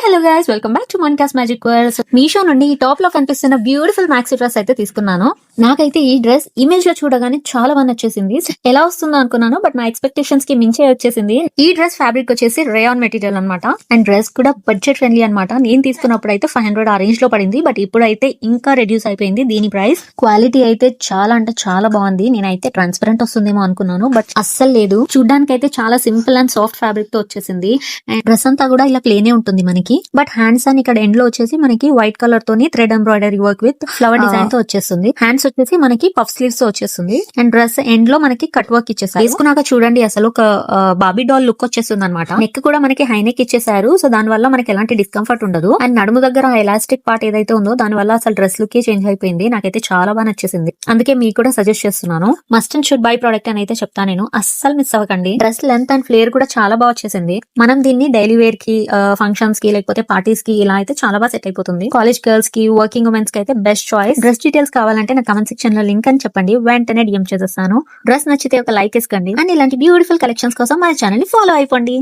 Hello guys, welcome back to Monica's magic world. Meesho నుండి ఈ top లో కనిపిస్తున్న బ్యూటిఫుల్ మ్యాక్సీ డ్రెస్ అయితే తీసుకున్నాను. నాకైతే ఈ డ్రెస్ ఇమేజ్ లో చూడగానే చాలా బాగా నచ్చేసింది. ఎలా వస్తుందో అనుకున్నాను, బట్ నా ఎక్స్పెక్టేషన్స్ కి మించే వచ్చేసింది. ఈ డ్రెస్ ఫ్యాబ్రిక్ వచ్చేసి రేయాన్ మెటీరియల్ అన్నమాట. అండ్ డ్రెస్ కూడా బడ్జెట్ ఫ్రెండ్లీ అన్నమాట. నేను తీసుకున్నప్పుడు అయితే 500 ఆ రేంజ్ లో పడింది, బట్ ఇప్పుడు అయితే ఇంకా రెడ్యూస్ అయిపోయింది దీని ప్రైస్. క్వాలిటీ అయితే చాలా అంటే చాలా బాగుంది. నేనైతే ట్రాన్స్పరెంట్ వస్తుందేమో అనుకున్నాను, బట్ అస్సలు లేదు. చూడడానికి అయితే చాలా సింపుల్ అండ్ సాఫ్ట్ ఫ్యాబ్రిక్ తో వచ్చేసింది. అండ్ డ్రెస్ అంతా కూడా ఇలా ప్లేనే ఉంటుంది మనకి. బట్ హ్యాండ్స్ అని ఇక్కడ ఎండ్ లో వచ్చేసి మనకి వైట్ కలర్ తోని thread embroidery work with flower design తో వచ్చేస్తుంది. హ్యాండ్స్ వచ్చేసి మనకి పఫ్ స్లీవ్స్ తో వచ్చేస్తుంది. అండ్ డ్రెస్ ఎండ్ లో మనకి కట్ వర్క్ ఇచ్చేసారు. వేసుకున్నాక చూడండి అసలు ఒక బాబీ డాల్ లుక్ వచ్చేస్తుంది అనమాట. నెక్ కూడా మనకి హై నెక్ ఇచ్చేసారు. సో దాని వల్ల మనకి ఎలాంటి డిస్కంఫర్ట్ ఉండదు. అండ్ నడుము దగ్గర ఎలాస్టిక్ పార్ట్ ఏదైతే ఉందో దాని వల్ల అసలు డ్రెస్ లుక్ చేంజ్ అయిపోయింది. నాకైతే చాలా బాగా నచ్చేసింది. అందుకే మీకు కూడా సజెస్ట్ చేస్తున్నాను. Must and should buy product అని అయితే చెప్తాను నేను. అస్సలు మిస్ అవ్వకండి. డ్రెస్ లెంత్ అండ్ ఫ్లేర్ కూడా చాలా బాగా వచ్చేసింది. మనం దీన్ని డైలీ వేర్ కి, ఫంక్షన్స్ కి, లేకపోతే పార్టీస్ కి ఇలా అయితే చాలా బాగా సెట్ అయిపోతుంది. కాలేజ్ గర్ల్స్ కి, వర్కింగ్ ఉమెన్స్ కి అయితే బెస్ట్ చాయిస్. డ్రెస్ డీటెయిల్స్ కావాలంటే నా కమెంట్ సెక్షన్ లో లింక్ అని చెప్పండి, వెంటనే డిఎం చేసేస్తాను. డ్రెస్ నచ్చితే ఒక లైక్ ఇసుకోండి. అండ్ ఇలాంటి బ్యూటిఫుల్ కలెక్షన్స్ కోసం మన ఛానల్ ని ఫాలో అయిపోండి.